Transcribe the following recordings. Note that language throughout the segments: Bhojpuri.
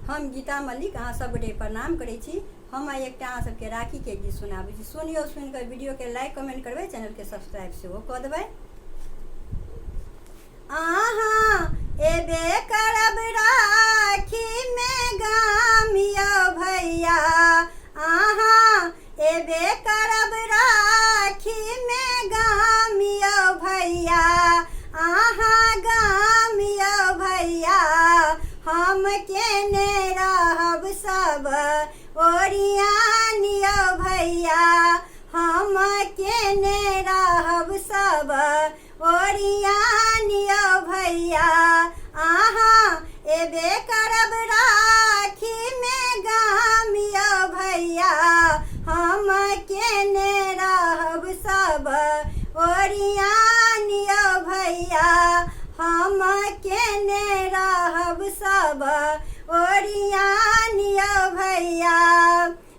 हम गीता मल्लिक अहाँ सब गोटे प्रणाम करै छी। हम आइ एकटा अहाँ सबके राखी के गीत सुनाबै छी। सुनियो, सुनिकर वीडियो के लाइक कमेंट करबै, चैनल के सब्सक्राइब सेहो कऽ देबै। अहाँ एबे करब राखी में गाम यौ भैया, अहाँ एबे करब राखी में गाम यौ भैया, अहाँ गाम यौ भैया। हम केने रहब सब ओरियान यौ भैया, हम केने रहब सब ओरियान यौ भैया। अहाँ एबे करब राखी में गाम यौ भैया, हम केने रहब सब ओरियान यौ भैया, हम केने रहब सब ओरियान यौ भैया।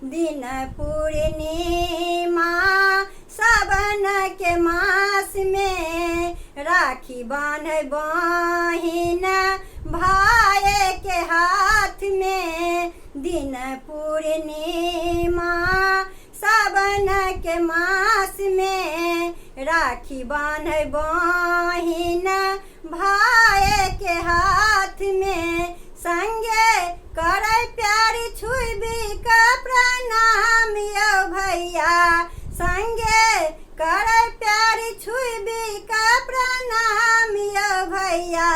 दिन पूर्णिमा सावन के मास में राखी बान्ह बहिन भाई के हाथ में। दिन पूर्णिमा सावन के मास में राखी बान्ह बहिन भाई के हाथ में। संगे करे प्यारी छुबी का प्रणाम यौ भैया, संगे करे प्यारी छुबी का प्रणाम यौ भैया।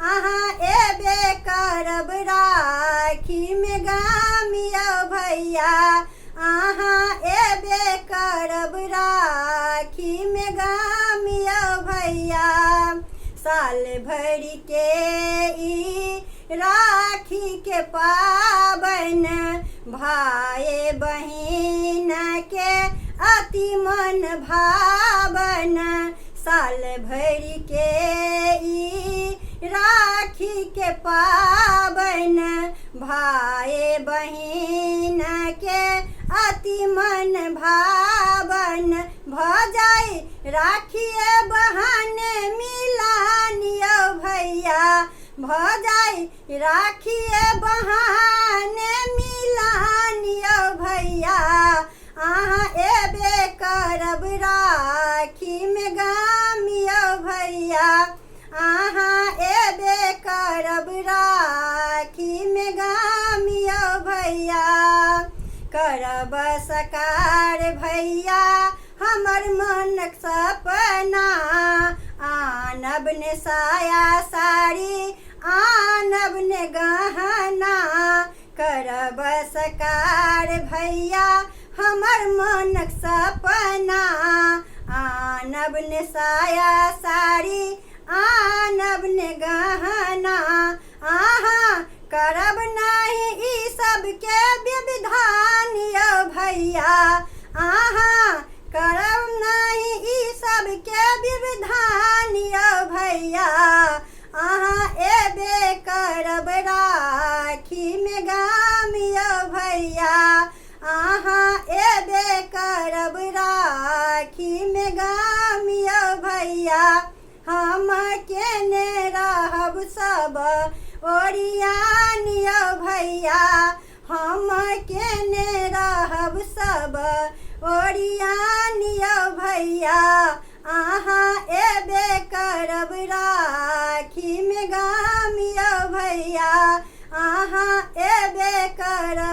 अहाँ एबे करब राखी में गाम यौ भैया, अहाँ एबे करब राखी में गाम यौ भैया। साल भर के ई राखी के पाबन भाई बहिन के अति मन भावन। साल भर के ई राखी के पाबन भाई बहिन के अति मन भावन। भजाई राखिए बहाने मिलान यौ भैया, भजाई राखिए बहाने मिलान यौ भैया। अहाँ एबे करब राखी में गाम यौ भैया, अहाँ एबे करब राखी में गाम यौ भैया। करब सकार भैया हमर मनक सपना, आनब ने साया साड़ी आनब ने गहना। करब सकार भैया हमर मनक सपना, आनब ने साया साड़ी आनब ने गहना। अहाँ करब नहीं ई सब के विधान यौ भैया, अहाँ करब नहीं ई सब के विधान यौ भैया। अहाँ एबे करब राखी में गाम यौ भैया, अहाँ एबे करब राखी में गाम यौ भैया। हम केने रहब सब ओरियान यौ भैया, हम केने रहब सब ओरियान यौ भैया। अहाँ एबे करब राखी में गाम यौ भैया, अहाँ एबे करब